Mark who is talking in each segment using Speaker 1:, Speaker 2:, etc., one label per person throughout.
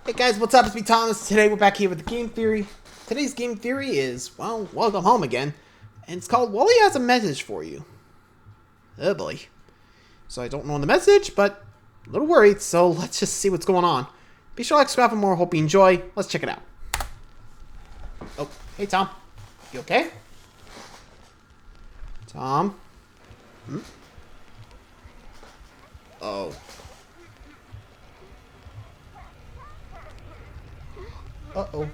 Speaker 1: Hey guys, what's up? It's me, Thomas. Today we're back here with the game theory. Today's game theory is, well, welcome home again. And it's called Wally Has a Message for You. Oh boy. So I don't know the message, but a little worried, so let's just see what's going on. Be sure to like, subscribe for more. Hope you enjoy. Let's check it out. Oh, hey Tom. You okay? Tom? Oh. Uh-oh.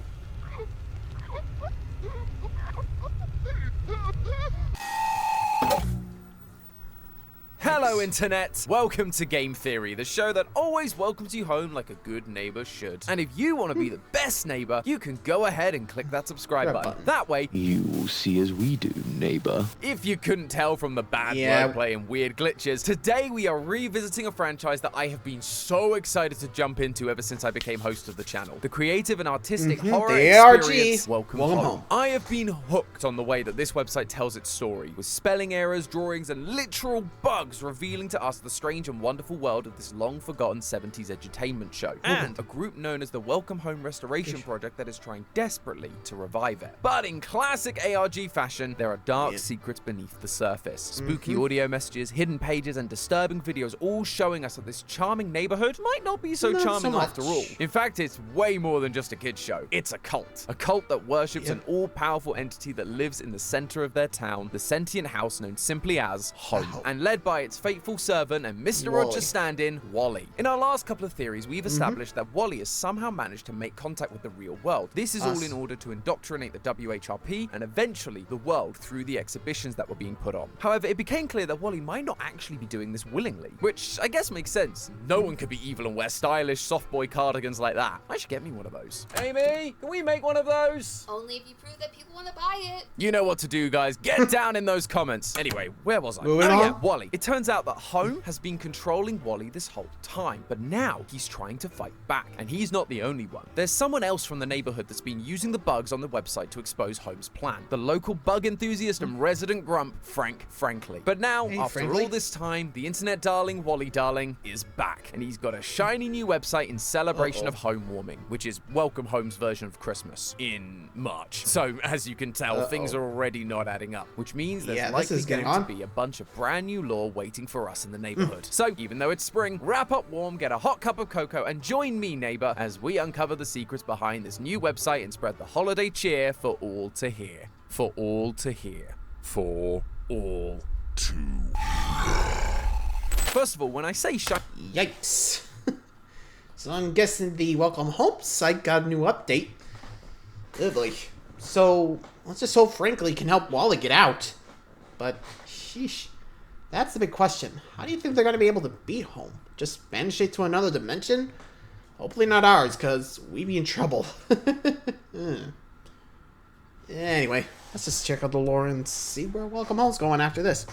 Speaker 2: Hello Internet! Welcome to Game Theory, the show that always welcomes you home like a good neighbor should. And if you want to be the best neighbor, you can go ahead and click that subscribe button. That way,
Speaker 3: you will see as we do, neighbor.
Speaker 2: If you couldn't tell from the bad wordplay and weird glitches, today we are revisiting a franchise that I have been so excited to jump into ever since I became host of the channel. The creative and artistic horror experience, Welcome Home. I have been hooked on the way that this website tells its story, with spelling errors, drawings, and literal bugs revealing to us the strange and wonderful world of this long-forgotten 70s edutainment show, and a group known as the Welcome Home Restoration Project that is trying desperately to revive it. But in classic ARG fashion, there are dark secrets beneath the surface. Spooky audio messages, hidden pages, and disturbing videos all showing us that this charming neighborhood might not be so charming after all. In fact, it's way more than just a kid's show. It's a cult. A cult that worships an all-powerful entity that lives in the center of their town, the sentient house known simply as Home, and led by its faithful servant and Mr. Rogers stand-in, Wally. In our last couple of theories, we've established that Wally has somehow managed to make contact with the real world. This is all in order to indoctrinate the WHRP and eventually the world through the exhibitions that were being put on. However, it became clear that Wally might not actually be doing this willingly, which I guess makes sense. No one could be evil and wear stylish soft boy cardigans like that. I should get me one of those. Amy, can we make one of those?
Speaker 4: Only if you prove that people want to buy it.
Speaker 2: You know what to do, guys. Get down in those comments. Anyway, where was I? Wally. It turns out that Home has been controlling Wally this whole time, but now he's trying to fight back, and he's not the only one. There's someone else from the neighborhood that's been using the bugs on the website to expose Home's plan. The local bug enthusiast and resident grump, Frank Frankly. But now, after all this time, the internet darling, Wally darling, is back, and he's got a shiny new website in celebration of home warming, which is Welcome Home's version of Christmas in March. So, as you can tell, things are already not adding up, which means there's likely going to be a bunch of brand new lore waiting for us in the neighborhood. So, even though it's spring, wrap up warm, get a hot cup of cocoa, and join me, neighbor, as we uncover the secrets behind this new website and spread the holiday cheer for all to hear. For all to hear. For all to hear. First of all, when I say
Speaker 1: Yikes. So I'm guessing the Welcome Home site got a new update. Oh boy. So, let's just hope Frankly can help Wally get out. But, sheesh. That's the big question. How do you think they're going to be able to beat Home? Just banish it to another dimension? Hopefully not ours, because we'd be in trouble. Anyway, let's just check out the lore and see where Welcome Home's going after this.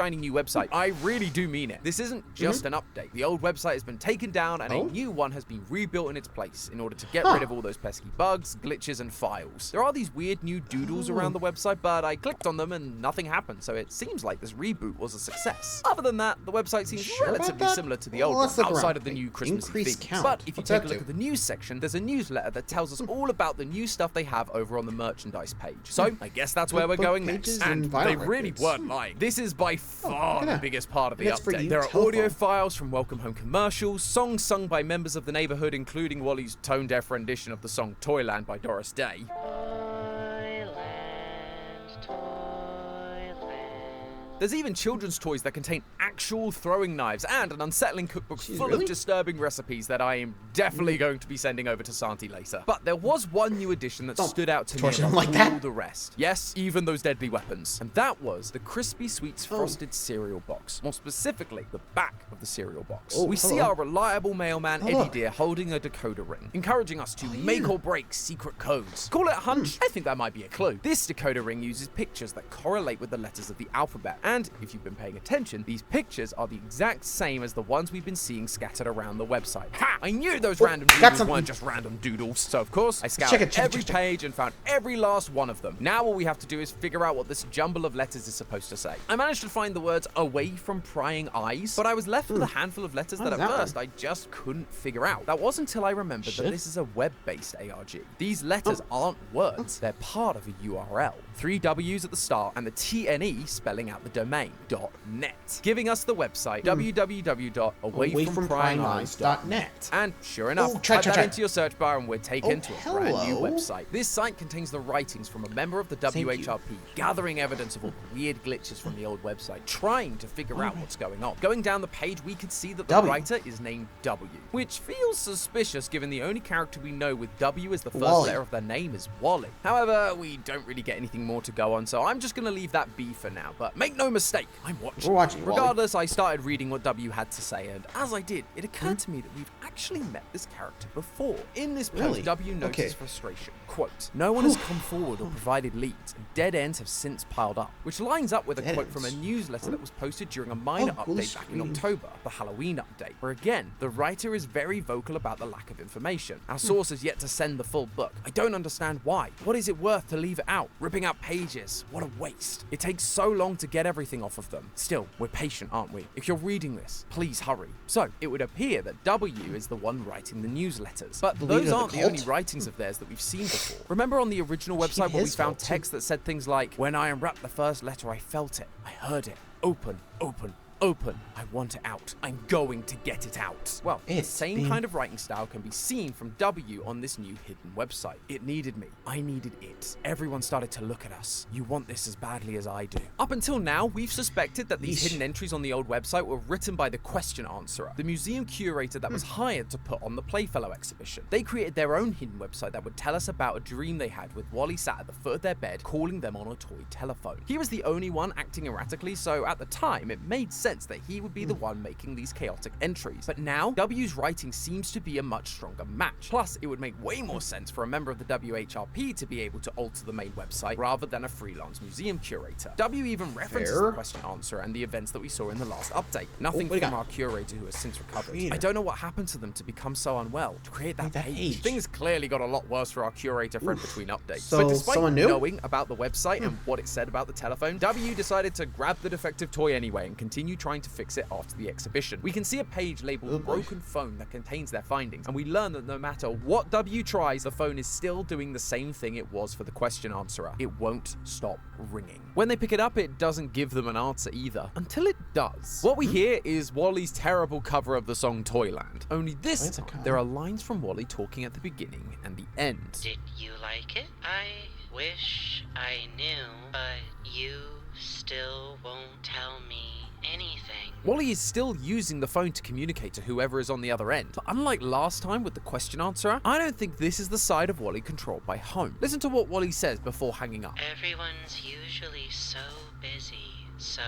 Speaker 2: New website. I really do mean it. This isn't just an update. The old website has been taken down and a new one has been rebuilt in its place in order to get rid of all those pesky bugs, glitches, and files. There are these weird new doodles around the website, but I clicked on them and nothing happened, so it seems like this reboot was a success. Other than that, the website seems relatively similar to the old one, outside of the new Christmas themes. But if you take a look at the news section, there's a newsletter that tells us all about the new stuff they have over on the merchandise page. So, I guess that's where we're going next. And they really weren't lying. This is by far the biggest part of the update. There are audio files from Welcome Home commercials, songs sung by members of the neighborhood, including Wally's tone-deaf rendition of the song Toyland by Doris Day. There's even children's toys that contain actual throwing knives and an unsettling cookbook full of disturbing recipes that I am definitely going to be sending over to Santi later. But there was one new addition that stood out to me above all the rest. Yes, even those deadly weapons. And that was the Crispy Sweets Frosted cereal box. More specifically, the back of the cereal box. We see our reliable mailman Eddie Deer holding a decoder ring, encouraging us to make or break secret codes. Call it a hunch? I think that might be a clue. This decoder ring uses pictures that correlate with the letters of the alphabet. And if you've been paying attention, these pictures are the exact same as the ones we've been seeing scattered around the website. Ha! I knew those random doodles weren't just random doodles. So of course, I scoured every page and found every last one of them. Now all we have to do is figure out what this jumble of letters is supposed to say. I managed to find the words away from prying eyes, but I was left with a handful of letters that at first I just couldn't figure out. That wasn't until I remembered that this is a web-based ARG. These letters aren't words, they're part of a URL. 3 W's at the start and the TNE spelling out the domain, .net, giving us the website www.awayfrompryingeyes.net. And sure enough, type that into your search bar and we're taken to a brand new website. This site contains the writings from a member of the WHRP, gathering evidence of all the weird glitches from the old website, trying to figure out what's going on. Going down the page, we can see that the writer is named W, which feels suspicious given the only character we know with W as the first letter of their name is Wally. However, we don't really get anything more to go on, so I'm just going to leave that be for now. But make no mistake, I'm watching.
Speaker 1: We're watching.
Speaker 2: Regardless, I started reading what W had to say, and as I did, it occurred to me that we've actually met this character before. In this post, W notes his frustration. Quote, "No one has come forward or provided leads, and dead ends have since piled up," which lines up with a quote from a newsletter that was posted during a minor update back in October, the Halloween update, where again, the writer is very vocal about the lack of information. Our source has yet to send the full book. I don't understand why. What is it worth to leave it out? Ripping out pages. What a waste. It takes so long to get everything off of them. Still, we're patient, aren't we? If you're reading this, please hurry. So, it would appear that W is the one writing the newsletters. But those aren't the only writings of theirs that we've seen before. Remember on the original website where we found text that said things like, "When I unwrapped the first letter, I felt it. I heard it. Open, open, open. I want it out. I'm going to get it out." Well, the same kind of writing style can be seen from W on this new hidden website. It needed me. I needed it. Everyone started to look at us. You want this as badly as I do. Up until now, we've suspected that these hidden entries on the old website were written by the question answerer, the museum curator that was hired to put on the Playfellow exhibition. They created their own hidden website that would tell us about a dream they had with Wally sat at the foot of their bed calling them on a toy telephone. He was the only one acting erratically, so at the time, it made sense that he would be the one making these chaotic entries. But now, W's writing seems to be a much stronger match. Plus, it would make way more sense for a member of the WHRP to be able to alter the main website rather than a freelance museum curator. W even references the question answer and the events that we saw in the last update. Nothing from our curator who has since recovered. I don't know what happened to them to become so unwell to create that page. Things clearly got a lot worse for our curator friend between updates.
Speaker 1: So
Speaker 2: but despite knowing about the website and what it said about the telephone, W decided to grab the defective toy anyway and continue trying to fix it after the exhibition. We can see a page labeled broken phone that contains their findings, and we learn that no matter what W tries, the phone is still doing the same thing it was for the question answerer. It won't stop ringing. When they pick it up, it doesn't give them an answer either, until it does. What we hear is Wally's terrible cover of the song Toyland. Only this time, there are lines from Wally talking at the beginning and the end.
Speaker 5: Did you like it? I wish I knew, but you still won't tell me anything.
Speaker 2: Wally is still using the phone to communicate to whoever is on the other end. But unlike last time with the question answerer, I don't think this is the side of Wally controlled by Home. Listen to what Wally says before hanging up.
Speaker 5: Everyone's usually so busy, so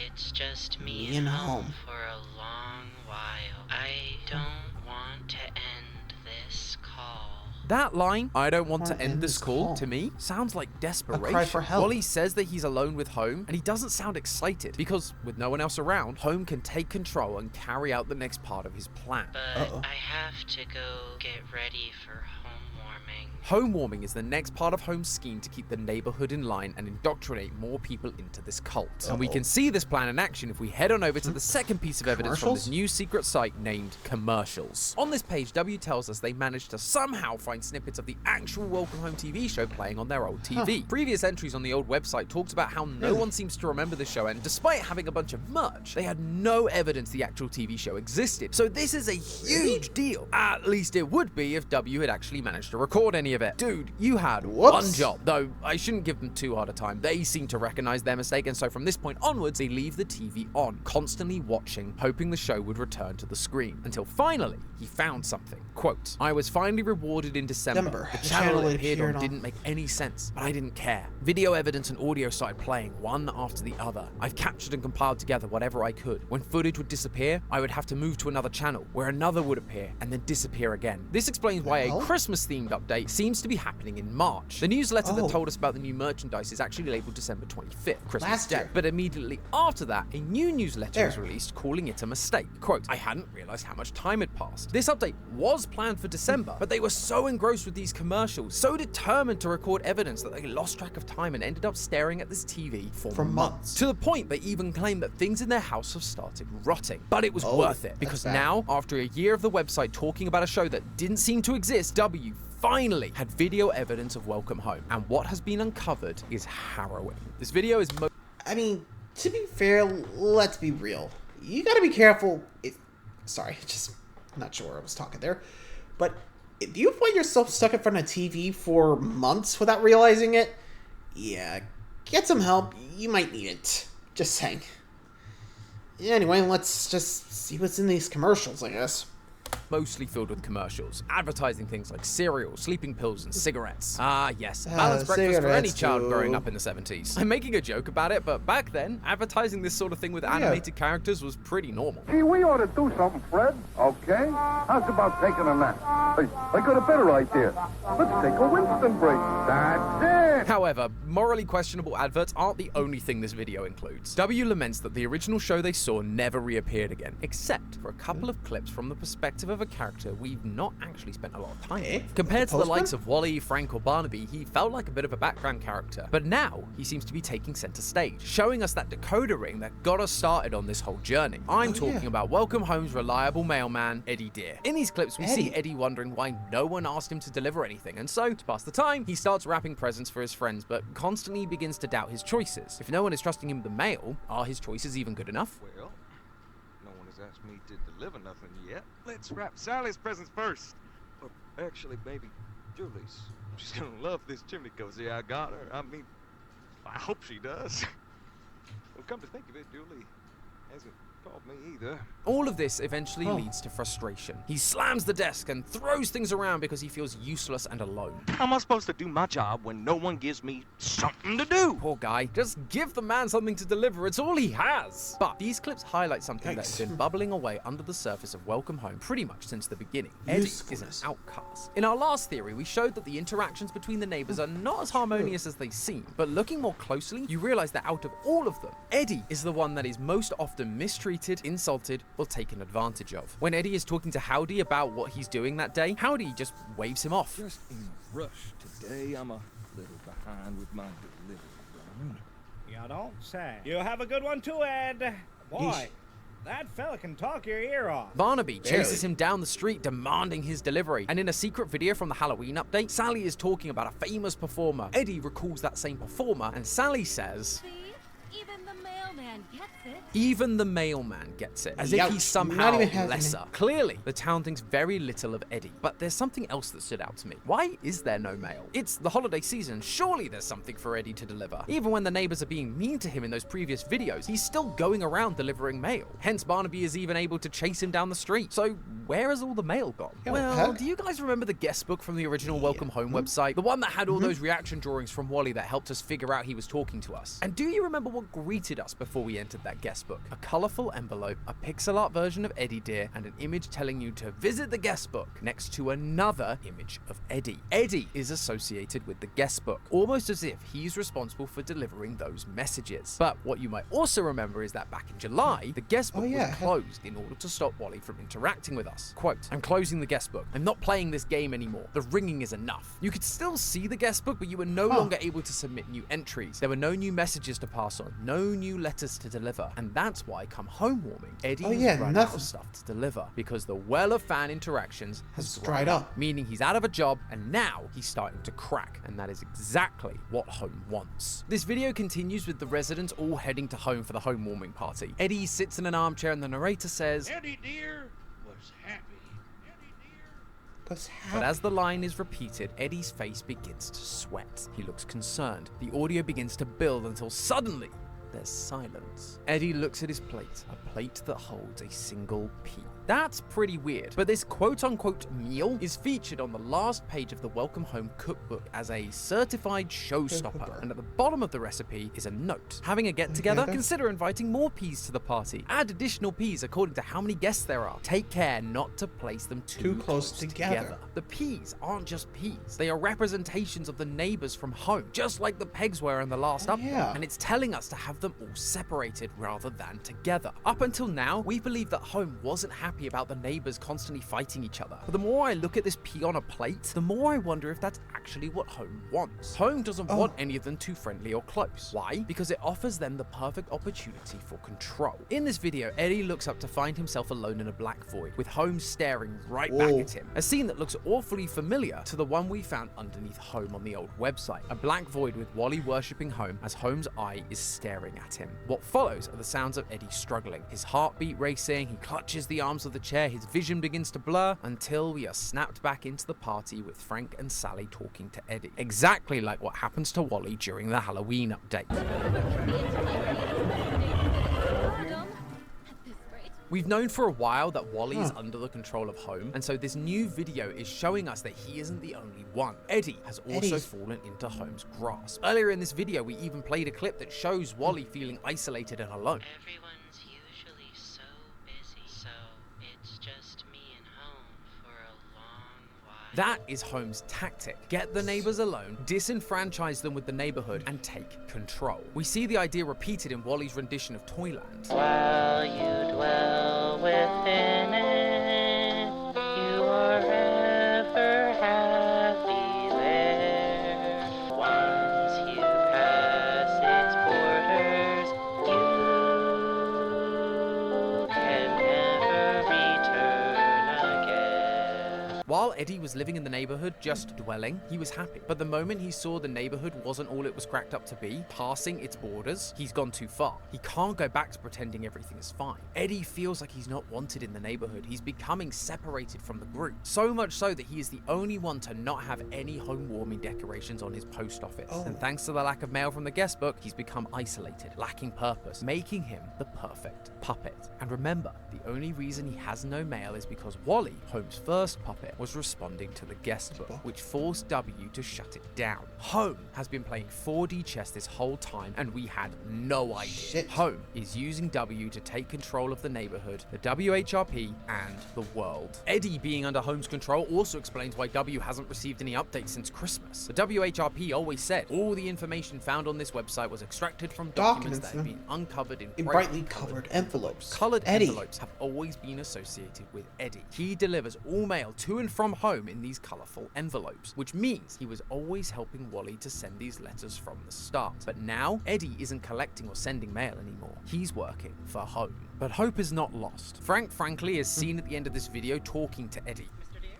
Speaker 5: it's just me and Home for a long while. I don't want to end this call.
Speaker 2: That line, "I don't want to end this call," to me, sounds like desperation.
Speaker 1: A cry for help.
Speaker 2: Wally says that he's alone with Home, and he doesn't sound excited, because with no one else around, Home can take control and carry out the next part of his plan.
Speaker 5: But I have to go get ready for home warming.
Speaker 2: Home warming is the next part of Home's scheme to keep the neighborhood in line and indoctrinate more people into this cult. And we can see this plan in action if we head on over to the second piece of evidence from this new secret site named Commercials. On this page, W tells us they managed to somehow find snippets of the actual Welcome Home TV show playing on their old TV. Previous entries on the old website talked about how no one seems to remember the show, and despite having a bunch of merch, they had no evidence the actual TV show existed. So this is a huge deal. At least it would be if W had actually managed to record any of it. Dude, you had one job. Though, I shouldn't give them too hard a time. They seem to recognize their mistake, and so from this point onwards, they leave the TV on, constantly watching, hoping the show would return to the screen. Until finally, he found something. Quote, "I was finally rewarded in December. The channel it appeared on didn't make any sense, but I didn't care. Video evidence and audio started playing, one after the other. I've captured and compiled together whatever I could. When footage would disappear, I would have to move to another channel, where another would appear, and then disappear again. This explains why a Christmas-themed update seems to be happening in March. The newsletter that told us about the new merchandise is actually labeled December 25th, Christmas Day. But immediately after that, a new newsletter was released calling it a mistake. Quote, I hadn't realized how much time had passed. This update was planned for December, but they were so engrossed with these commercials, so determined to record evidence that they lost track of time and ended up staring at this TV for months. To the point they even claimed that things in their house have started rotting. But it was worth it, because now, after a year of the website talking about a show that didn't seem to exist, W finally had video evidence of Welcome Home, and what has been uncovered is harrowing. This video is
Speaker 1: I mean, to be fair, let's be real. You gotta be careful. Sorry, just not sure where I was talking there. But if you find yourself stuck in front of TV for months without realizing it, yeah, get some help. You might need it. Just saying. Anyway, let's just see what's in these commercials, I guess.
Speaker 2: Mostly filled with commercials, advertising things like cereal, sleeping pills, and cigarettes. Ah, yes, balanced breakfast for any child growing up in the 70s. I'm making a joke about it, but back then, advertising this sort of thing with animated characters was pretty normal.
Speaker 6: Gee, we ought to do something, Fred. Okay? How's about taking a nap? Hey, I got a better idea. Let's take a Winston break. That's it!
Speaker 2: However, morally questionable adverts aren't the only thing this video includes. W laments that the original show they saw never reappeared again, except for a couple of clips from the perspective of a character we've not actually spent a lot of time with. Compared to the likes of Wally, Frank, or Barnaby, he felt like a bit of a background character. But now, he seems to be taking center stage, showing us that decoder ring that got us started on this whole journey. I'm talking about Welcome Home's reliable mailman, Eddie Deer. In these clips, we see Eddie wondering why no one asked him to deliver anything, and so, to pass the time, he starts wrapping presents for his friends, but constantly begins to doubt his choices. If no one is trusting him with the mail, are his choices even good enough?
Speaker 7: Well, no one has asked me to deliver nothing yet. Let's wrap Sally's presents first. Or actually, maybe Julie's. She's gonna love this chimney cozy I got her. I mean, I hope she does. Well, come to think of it, Julie hasn't called me either.
Speaker 2: All of this eventually leads to frustration. He slams the desk and throws things around because he feels useless and alone.
Speaker 7: How am I supposed to do my job when no one gives me something to do?
Speaker 2: Poor guy. Just give the man something to deliver. It's all he has. But these clips highlight something that has been bubbling away under the surface of Welcome Home pretty much since the beginning. Eddie is an outcast. In our last theory, we showed that the interactions between the neighbors are not as harmonious as they seem. But looking more closely, you realize that out of all of them, Eddie is the one that is most often mistreated, insulted, or taken advantage of. When Eddie is talking to Howdy about what he's doing that day, Howdy just waves him off.
Speaker 8: Just in a rush today. I'm a little behind with my delivery.
Speaker 9: You don't say. You have a good one too, Ed. Boy, that fella can talk your ear off.
Speaker 2: Barnaby chases him down the street demanding his delivery. And in a secret video from the Halloween update, Sally is talking about a famous performer. Eddie recalls that same performer, and Sally says,
Speaker 4: Even the mailman gets it.
Speaker 2: Even the mailman gets it, as if he's somehow lesser. Clearly, the town thinks very little of Eddie, but there's something else that stood out to me. Why is there no mail? It's the holiday season, surely there's something for Eddie to deliver. Even when the neighbors are being mean to him in those previous videos, he's still going around delivering mail. Hence, Barnaby is even able to chase him down the street. So, where has all the mail gone? Well, do you guys remember the guest book from the original Welcome Home website? The one that had all those reaction drawings from Wally that helped us figure out he was talking to us? And do you remember what greeted us before we entered that guest book? A colorful envelope, a pixel art version of Eddie Deer, and an image telling you to visit the guest book next to another image of Eddie. Eddie is associated with the guest book, almost as if he's responsible for delivering those messages. But what you might also remember is that back in July, the guest book was closed in order to stop Wally from interacting with us. Quote, I'm closing the guest book. I'm not playing this game anymore. The ringing is enough. You could still see the guest book, but you were no longer able to submit new entries. There were no new messages to pass on, no new letters to deliver. And that's why, come home warming, Eddie has run out of stuff to deliver, because the well of fan interactions has dried up, meaning he's out of a job, and now he's starting to crack, and that is exactly what Home wants. This video continues with the residents all heading to home for the home warming party. Eddie sits in an armchair and the narrator says,
Speaker 10: Eddie Deer was happy.
Speaker 2: But as the line is repeated, Eddie's face begins to sweat. He looks concerned. The audio begins to build until suddenly there's silence. Eddie looks at his plate, a plate that holds a single pea. That's pretty weird, but this quote-unquote meal is featured on the last page of the Welcome Home cookbook as a certified showstopper, and at the bottom of the recipe is a note. Having a get-together? Consider inviting more peas to the party. Add additional peas according to how many guests there are. Take care not to place them too close together. The peas aren't just peas. They are representations of the neighbors from home, just like the pegs were in the last update, and it's telling us to have them all separated rather than together. Up until now, we believe that home wasn't happy about the neighbors constantly fighting each other. But the more I look at this pea on a plate, the more I wonder if that's actually what home wants. Home doesn't want any of them too friendly or close. Why? Because it offers them the perfect opportunity for control. In this video, Eddie looks up to find himself alone in a black void, with home staring right back at him. A scene that looks awfully familiar to the one we found underneath home on the old website. A black void with Wally worshipping home as home's eye is staring at him. What follows are the sounds of Eddie struggling. His heartbeat racing, he clutches the arms of the chair, his vision begins to blur until we are snapped back into the party with Frank and Sally talking to Eddie. Exactly like what happens to Wally during the Halloween update. We've known for a while that Wally is under the control of home, and so this new video is showing us that he isn't the only one. Eddie has also fallen into home's grasp. Earlier in this video, we even played a clip that shows Wally feeling isolated and alone.
Speaker 5: Everyone's usually so busy, so it's just me and home for a long while.
Speaker 2: That is home's tactic. Get the neighbors alone, disenfranchise them with the neighborhood, and take control. We see the idea repeated in Wally's rendition of Toyland.
Speaker 5: While you dwell within it, you are ever happy there. Once you pass its borders, you can never return again.
Speaker 2: While Eddie was living in the neighborhood, just dwelling, he was happy. But the moment he saw the neighborhood wasn't all it was cracked up to be, passing its borders, he's gone too far. He can't go back to pretending everything is fine. Eddie feels like he's not wanted in the neighborhood. He's becoming separated from the group. So much so that he is the only one to not have any home warming decorations on his post office. And thanks to the lack of mail from the guest book, he's become isolated, lacking purpose, making him the perfect puppet. And remember, the only reason he has no mail is because Wally, home's first puppet, was responding to the guest book, which forced W to shut it down. Home has been playing 4D chess this whole time, and we had no idea. Home is using W to take control of the neighborhood, the WHRP, and the world. Eddie being under Home's control also explains why W hasn't received any updates since Christmas. The WHRP always said all the information found on this website was extracted from documents that have been uncovered in
Speaker 1: brightly colored envelopes.
Speaker 2: Colored envelopes have always been associated with Eddie. He delivers all mail to and from home in these colorful envelopes, which means he was always helping Wally to send these letters from the start. But now, Eddie isn't collecting or sending mail anymore. He's working for home. But hope is not lost. Frank frankly is seen at the end of this video talking to Eddie.
Speaker 11: Mr. Deer?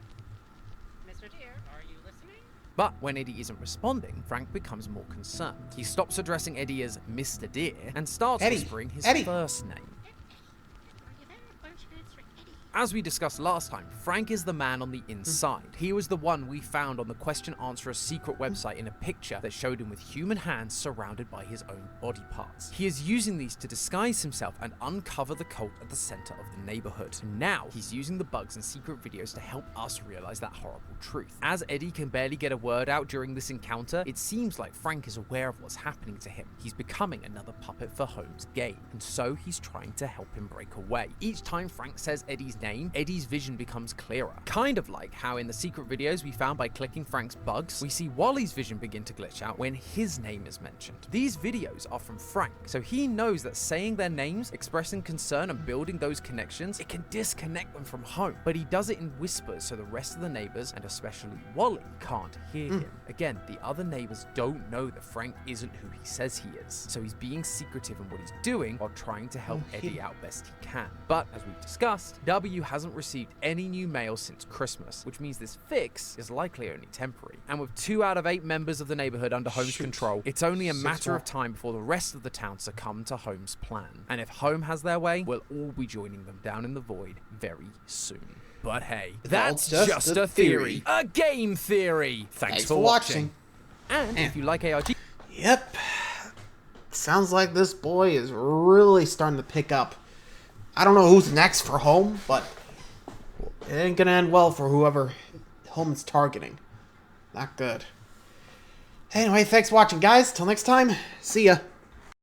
Speaker 11: Mr. Deer, are you listening?
Speaker 2: But when Eddie isn't responding, Frank becomes more concerned. He stops addressing Eddie as Mr. Deer and starts whispering his first name. As we discussed last time, Frank is the man on the inside. He was the one we found on the Question Answerer secret website in a picture that showed him with human hands surrounded by his own body parts. He is using these to disguise himself and uncover the cult at the center of the neighborhood. Now, he's using the bugs and secret videos to help us realize that horrible truth. As Eddie can barely get a word out during this encounter, it seems like Frank is aware of what's happening to him. He's becoming another puppet for Home's game, and so he's trying to help him break away. Each time Frank says Eddie's name, Eddie's vision becomes clearer. Kind of like how in the secret videos we found by clicking Frank's bugs, we see Wally's vision begin to glitch out when his name is mentioned. These videos are from Frank, so he knows that saying their names, expressing concern and building those connections, it can disconnect them from home. But he does it in whispers so the rest of the neighbors, and especially Wally, can't hear him. Again, the other neighbors don't know that Frank isn't who he says he is, so he's being secretive in what he's doing while trying to help Eddie out best he can. But as we've discussed, W hasn't received any new mail since Christmas, which means this fix is likely only temporary. And with 2 out of 8 members of the neighborhood under Home's control, it's only a matter of time before the rest of the town succumb to Home's plan. And if Home has their way, we'll all be joining them down in the void very soon. But hey, that's just a theory. A game theory! Thanks for watching. And if you like ARG...
Speaker 1: Yep. Sounds like this boy is really starting to pick up. I don't know who's next for Home, but It ain't gonna end well for whoever Holman's targeting. Not good. Anyway, thanks for watching, guys. Till next time, see ya.